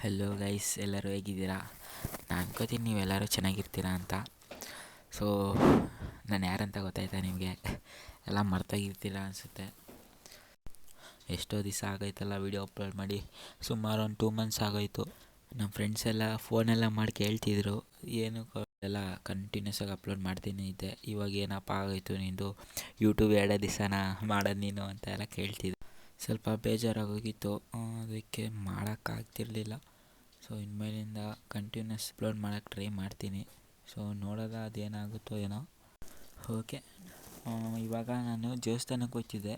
Hello guys, ಎಲ್ಲರೂ ಹೇಗಿದ್ದೀರಾ? ನಾನು ಅನ್ಕೋತೀನಿ ನೀವೆಲ್ಲರೂ ಚೆನ್ನಾಗಿರ್ತೀರಾ ಅಂತ. ಸೊ ನಾನು ಯಾರಂತ ಗೊತ್ತಾಯ್ತಾ ನಿಮಗೆ? ಎಲ್ಲ ಮರ್ತೋಗಿರ್ತೀರಾ ಅನಿಸುತ್ತೆ. ಎಷ್ಟೋ ದಿವಸ ಆಗೋಯ್ತಲ್ಲ ವೀಡಿಯೋ ಅಪ್ಲೋಡ್ ಮಾಡಿ, ಸುಮಾರು ಒಂದು 2 months ಆಗೋಯ್ತು. ನಮ್ಮ ಫ್ರೆಂಡ್ಸ್ ಎಲ್ಲ ಫೋನೆಲ್ಲ ಮಾಡಿ ಕೇಳ್ತಿದ್ರು, ಏನು ಎಲ್ಲ ಕಂಟಿನ್ಯೂಸ್ ಆಗಿ ಅಪ್ಲೋಡ್ ಮಾಡ್ತೀನಿ ಇದ್ದೆ, ಇವಾಗ ಏನಪ್ಪ ಆಗೋಯ್ತು ನಿಂದು, ಯೂಟ್ಯೂಬ್ 2 ದಿವಸನ ಮಾಡೋದು ನೀನು ಅಂತ ಎಲ್ಲ ಕೇಳ್ತಿದ್ರು. ಸ್ವಲ್ಪ ಬೇಜಾರಾಗೋಗಿತ್ತು, ಅದಕ್ಕೆ ಮಾಡೋಕ್ಕಾಗ್ತಿರ್ಲಿಲ್ಲ. ಸೊ ಇನ್ಮೇಲಿಂದ ಕಂಟಿನ್ಯೂಸ್ ಅಪ್ಲೋಡ್ ಮಾಡೋಕ್ಕೆ ಟ್ರೈ ಮಾಡ್ತೀನಿ. ಸೊ ನೋಡೋದ ಅದೇನಾಗುತ್ತೋ ಏನೋ. ಓಕೆ, ಇವಾಗ ನಾನು ದೇವಸ್ಥಾನಕ್ಕೆ ಹೋಗ್ತಿದ್ದೆ.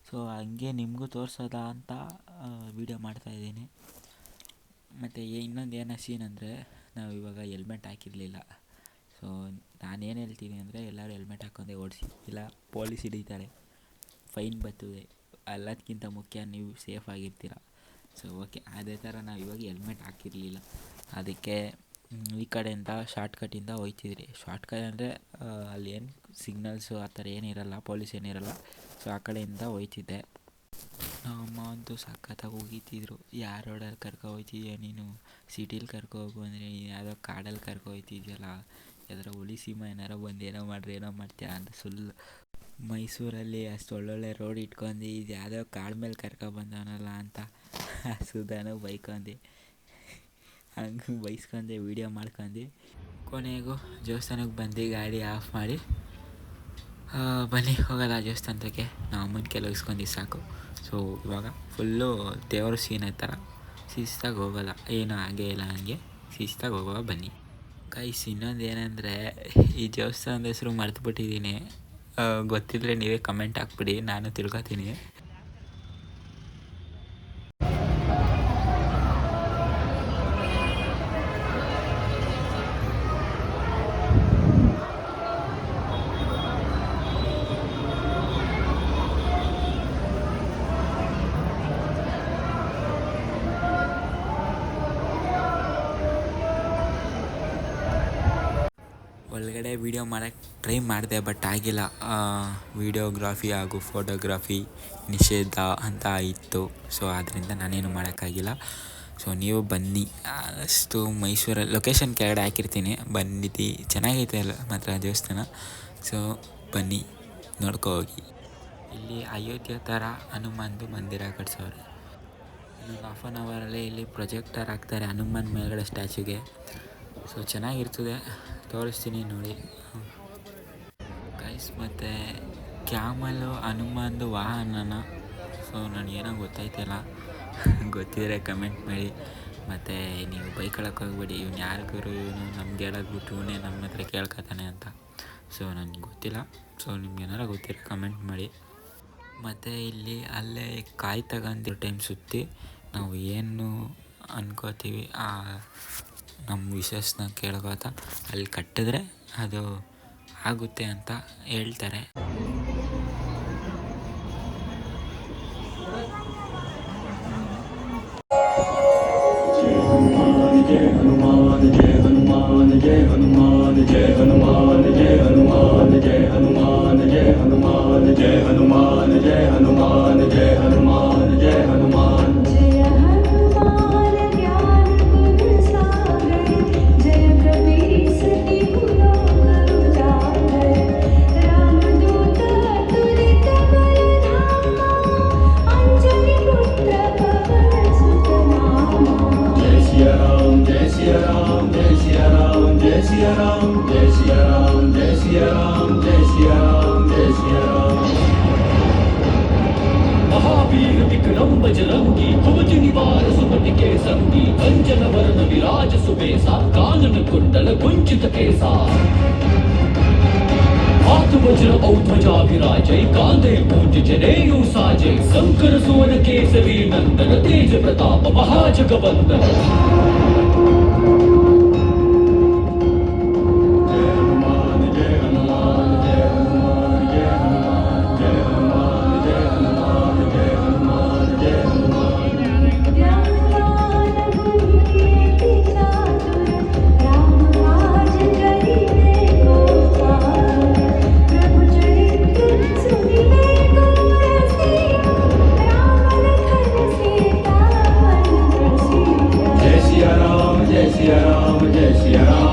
ಸೊ ಹಂಗೆ ನಿಮಗೂ ತೋರಿಸೋದ ಅಂತ ವೀಡಿಯೋ ಮಾಡ್ತಾಯಿದ್ದೀನಿ. ಮತ್ತು ಇನ್ನೊಂದು ಏನೋ ಸೀನ್ ಅಂದರೆ, ನಾವು ಇವಾಗ ಹೆಲ್ಮೆಟ್ ಹಾಕಿರಲಿಲ್ಲ. ಸೊ ನಾನೇನು ಹೇಳ್ತೀನಿ ಅಂದರೆ, ಎಲ್ಲರೂ ಹೆಲ್ಮೆಟ್ ಹಾಕೊಂಡೆ ಓಡಿಸಿ, ಇಲ್ಲ ಪೊಲೀಸ್ ಹಿಡಿತಾರೆ, ಫೈನ್ ಬರ್ತದೆ. ಎಲ್ಲದಕ್ಕಿಂತ ಮುಖ್ಯ ನೀವು ಸೇಫ್ ಆಗಿರ್ತೀರ. ಸೊ ಓಕೆ, ಅದೇ ಥರ ನಾವು ಇವಾಗ ಹೆಲ್ಮೆಟ್ ಹಾಕಿರಲಿಲ್ಲ. ಅದಕ್ಕೆ ಈ ಕಡೆಯಿಂದ ಶಾರ್ಟ್ಕಟ್ಟಿಂದ ಹೋಗ್ತಿದ್ರಿ. ಶಾರ್ಟ್ಕಟ್ ಅಂದರೆ ಅಲ್ಲಿ ಏನು ಸಿಗ್ನಲ್ಸು ಆ ಥರ ಏನಿರಲ್ಲ, ಪೊಲೀಸ್ ಏನಿರಲ್ಲ. ಸೊ ಆ ಕಡೆಯಿಂದ ಹೋಗ್ತಿದ್ದೆ. ನಮ್ಮ ಅಂತೂ ಸಖತ್ತಾಗಿ ಹೋಗಿತ್ತಿದ್ರು, ಯಾವ ರೋಡಲ್ಲಿ ಕರ್ಕೊ ಹೋಗ್ತಿದ್ಯಾ ನೀನು, ಸಿಟೀಲಿ ಕರ್ಕೊ ಹೋಗು ಅಂದರೆ ಯಾವುದೋ ಕಾಡಲ್ಲಿ ಕರ್ಕೊ ಹೋಗ್ತಿದ್ಯಲ್ಲ, ಯಾವ್ದಾರ ಹುಲಿ ಸಿಂಹ ಏನಾರೋ ಬಂದು ಏನೋ ಮಾಡ್ತೀಯ ಅಂತ ಸುಳ್ಳು. ಮೈಸೂರಲ್ಲಿ ಅಷ್ಟು ಒಳ್ಳೊಳ್ಳೆ ರೋಡ್ ಇಟ್ಕೊಂಡು ಇದು ಯಾವುದೋ ಕಾಡು ಮೇಲೆ ಕರ್ಕೊಬಂದವನಲ್ಲ ಅಂತ ಸುಧಾನು ಬೈಕೊಂಡೆ. ಹಂಗೆ ಬೈಸ್ಕೊಂಡೆ, ವೀಡಿಯೋ ಮಾಡ್ಕೊಂಡು ಕೊನೆಗೂ ದೇವಸ್ಥಾನಕ್ಕೆ ಬಂದು ಗಾಡಿ ಆಫ್ ಮಾಡಿ, ಬನ್ನಿ ಹೋಗೋಲ್ಲ ದೇವಸ್ಥಾನಕ್ಕೆ, ನಾವು ಅಮ್ಮನ ಕೆಲವಿಸ್ಕೊಂಡು ಸಾಕು. ಸೊ ಇವಾಗ ಫುಲ್ಲು ದೇವ್ರ ಸೀನ್ ಥರ ಶಿಸ್ತಾಗಿ ಹೋಗೋಲ್ಲ, ಏನೂ ಆಗೇ ಇಲ್ಲ, ಹಂಗೆ ಶಿಸ್ತಾಗಿ ಹೋಗುವ ಬನ್ನಿ. ಗೈಸ್, ಇನ್ನೊಂದು ಏನಂದರೆ, ಈ ದೇವಸ್ಥಾನದ ಹೆಸರು ಮರೆತುಬಿಟ್ಟಿದ್ದೀನಿ. ಗೊತ್ತಿದ್ದರೆ ನೀವೇ ಕಮೆಂಟ್ ಹಾಕ್ಬಿಡಿ, ನಾನು ತಿಳ್ಕೊತೀನಿ. ಒಳಗಡೆ ವೀಡಿಯೋ ಮಾಡೋಕ್ಕೆ ಟ್ರೈ ಮಾಡಿದೆ, ಬಟ್ ಆಗಿಲ್ಲ. ವೀಡಿಯೋಗ್ರಾಫಿ ಹಾಗೂ ಫೋಟೋಗ್ರಾಫಿ ನಿಷೇಧ ಅಂತ ಇತ್ತು. ಸೊ ಆದ್ದರಿಂದ ನಾನೇನು ಮಾಡೋಕ್ಕಾಗಿಲ್ಲ. ಸೊ ನೀವು ಬನ್ನಿ, ಅಷ್ಟು ಮೈಸೂರಲ್ಲಿ ಲೊಕೇಶನ್ ಕೆಳಗಡೆ ಹಾಕಿರ್ತೀನಿ, ಬಂದಿದ್ದು ಚೆನ್ನಾಗೈತೆ ಅಲ್ಲ ಮಾತ್ರ ದೇವಸ್ಥಾನ. ಸೊ ಬನ್ನಿ, ನೋಡ್ಕೊ ಹೋಗಿ. ಇಲ್ಲಿ ಅಯೋಧ್ಯೆ ಥರ ಹನುಮಾನ್ದು ಮಂದಿರ ಕಟ್ಸೋರೆ. ಇನ್ನೊಂದು 1/2 hour ಇಲ್ಲಿ ಪ್ರೊಜೆಕ್ಟರ್ ಹಾಕ್ತಾರೆ ಹನುಮಾನ್ ಮೇಲ್ಗಡೆ ಸ್ಟ್ಯಾಚ್ಯೂಗೆ. ಸೊ ಚೆನ್ನಾಗಿರ್ತದೆ, ತೋರಿಸ್ತೀನಿ ನೋಡಿ ಗೈಸ್. ಮತ್ತು ಕ್ಯಾಮಲು ಹನುಮಾನ್ದು ವಾಹನನ. ಸೊ ನನಗೇನೋ ಗೊತ್ತಾಯ್ತಿಲ್ಲ, ಗೊತ್ತಿದ್ರೆ ಕಮೆಂಟ್ ಮಾಡಿ. ಮತ್ತು ನೀವು ಬೈಕಳಕ್ಕೆ ಹೋಗ್ಬೇಡಿ, ಇವ್ನು ಯಾರಿಗೂ ಇವನು ನಮ್ಗೆ ಹೇಳೋದ್ಬಿಟ್ಟು ಇವನೇ ನಮ್ಮ ಹತ್ರ ಕೇಳ್ಕೊತಾನೆ ಅಂತ. ಸೊ ನನಗೆ ಗೊತ್ತಿಲ್ಲ. ಸೊ ನಿಮ್ಗೇನಾರು ಗೊತ್ತಿರೋ ಕಮೆಂಟ್ ಮಾಡಿ. ಮತ್ತು ಇಲ್ಲಿ ಅಲ್ಲೇ ಕಾಯಿ ತಗೊಂಡಿರೋ ಟೈಮ್ ಸುತ್ತಿ ನಾವು ಏನು ಅನ್ಕೋತೀವಿ ನಮ್ಮ ವಿಶಸ್ನ ಕೇಳ್ಕೊತಾ ಅಲ್ಲಿ ಕಟ್ಟಿದ್ರೆ ಅದು ಆಗುತ್ತೆ ಅಂತ ಹೇಳ್ತಾರೆ. महावीर विक्रम बजरंगी, ध्वज निवार सुमति के संगी, कंचन वरण विराज सुबेसा, कानन कुंडल कुंचित केसा, हाथ वज्र औ ध्वजा विराजय, कांधे पूज जनेऊ साजय, शंकर सुवन केसरी नंदन, तेज प्रताप महाजगवंदन।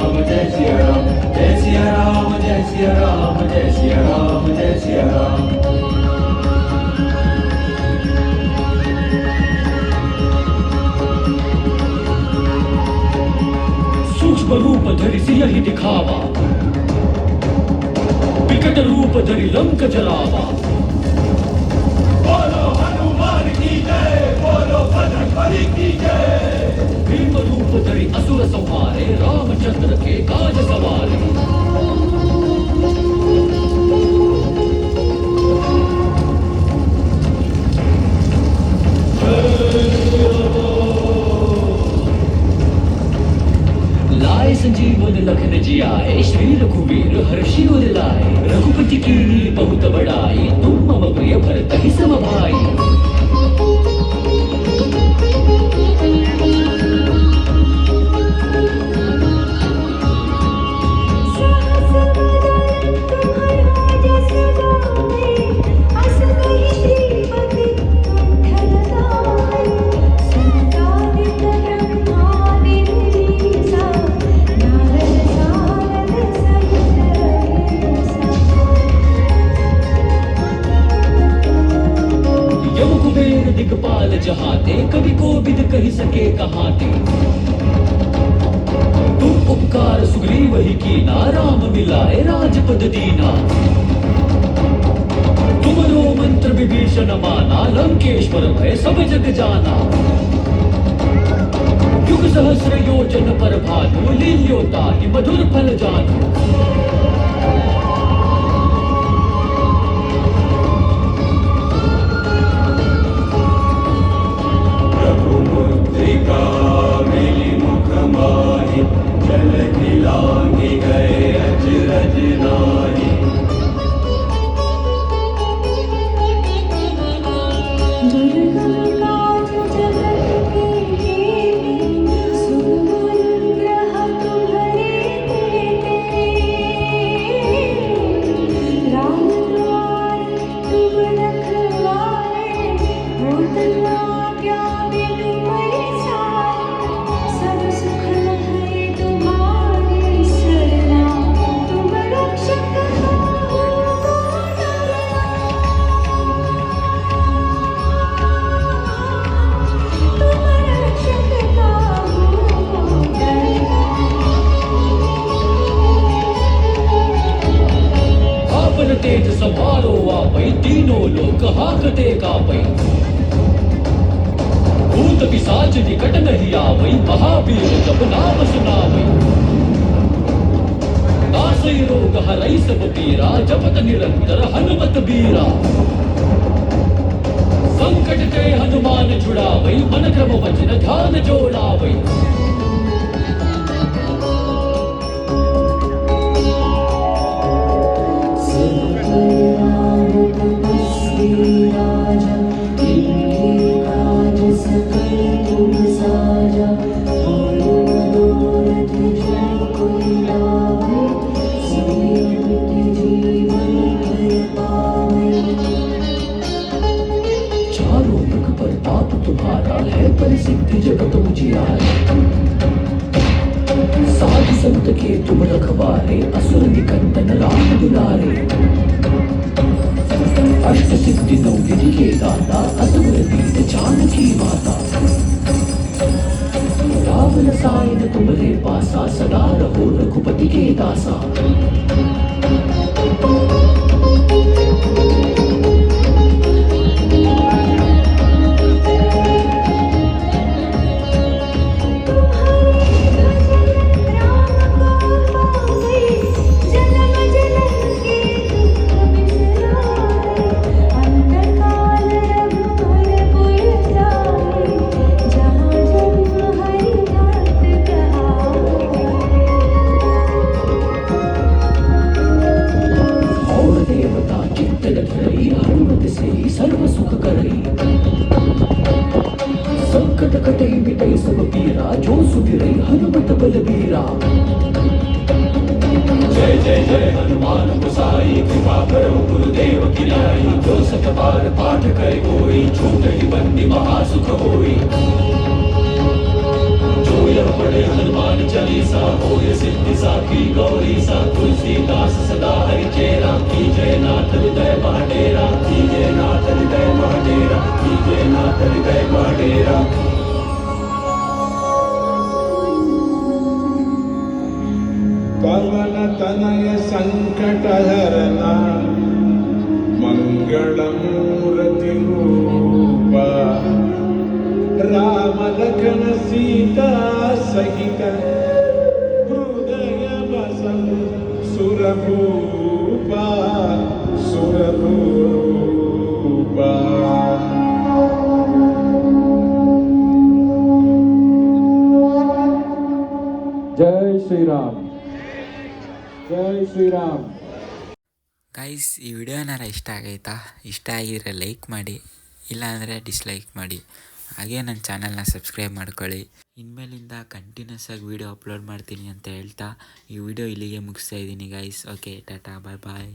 राम जय सिया राम जय सिया राम जय सिया राम जय सिया राम जय सिया राम। सूक्ष्म रूप धरि सिया ही दिखावा, विकट रूप धरि लंक जलावा। बोलो हनुमान की जय, बोलो बजरंगबली की जय। भीम रूप धरि असुर संहारे, रामचंद्र के काज सवारे। लाए संजीवन लखन जियाए, श्री रघुवीर हर्षि उर लाए। रघुपति कीन्ही बहुत बड़ाई, तुम मम प्रिय भरत ही सम भाई। दिगपाल जहाते, कवि कोविद कहि सके कहाते। तुम उपकार सुग्रीव ही कीना, राम मिलाए राजपद दीना। तुमरो मंत्र विभीषण माना, लंकेश्वर भय सब जग जाना। युग सहस्र योजन पर भानु, लील्योता ही मधुर फल जानू। तेज समारो आपै, तीनों लोक हाकते कापै। भूत पिशाच निकट नहीं आवै, महावीर जब नाम सुनावै। नासै रोग हरै सब पीरा, जपत निरंतर हनुमत बीरा। संकट ते हनुमान छुड़ावै, मन क्रम वचन ध्यान जोड़ावै। सिद्धि जगत उजियारे, साधु संत के तुम रखवारे। असुर निकंदन राम दुलारे। अष्ट सिद्धि नौ विधि के दाता, असुर दीन जानकी माता। रावण सायन तुम्हारे पासा, सदा रहो रघुपति के दासा। जय जय जय हनुमान गोसाई, कृपा करो गुरुदेव की नाई। जो सत बार पाठ करे कोई, छूट ही बंदी महासुख होई। जो यह पढ़े हनुमान चालीसा होय सिद्धि साखी गौरी सा तुलसीदास सदा हरिचेरा कीजय नाथ हृदय महाडेरा कीजय नाथ हृदय महाडेरा कीजय नाथ हृदय महाडेरा पवन तनय संकटहरना मंगलमूर्ति रूपा राम लखन सीता सहित हृदय बसं सुरभूपा सुरभूपा जय श्री राम जय श्री राम. ಗೈಸ್, ಈ ವಿಡಿಯೋ ಏನಾರ ಇಷ್ಟ ಆಗೈತಾ? ಇಷ್ಟ ಆಗಿದ್ರೆ ಲೈಕ್ ಮಾಡಿ, ಇಲ್ಲಾಂದರೆ ಡಿಸ್ಲೈಕ್ ಮಾಡಿ. ಹಾಗೆ ನನ್ನ ಚಾನಲ್ನ ಸಬ್ಸ್ಕ್ರೈಬ್ ಮಾಡ್ಕೊಳ್ಳಿ. ಇನ್ಮೇಲಿಂದ ಕಂಟಿನ್ಯೂಸ್ ಆಗಿ ವೀಡಿಯೋ ಅಪ್ಲೋಡ್ ಮಾಡ್ತೀನಿ ಅಂತ ಹೇಳ್ತಾ ಈ ವಿಡಿಯೋ ಇಲ್ಲಿಗೆ ಮುಗಿಸ್ತಾ ಇದ್ದೀನಿ ಗೈಸ್. ಓಕೆ, ಟಾಟಾ, ಬಾಯ್ ಬಾಯ್.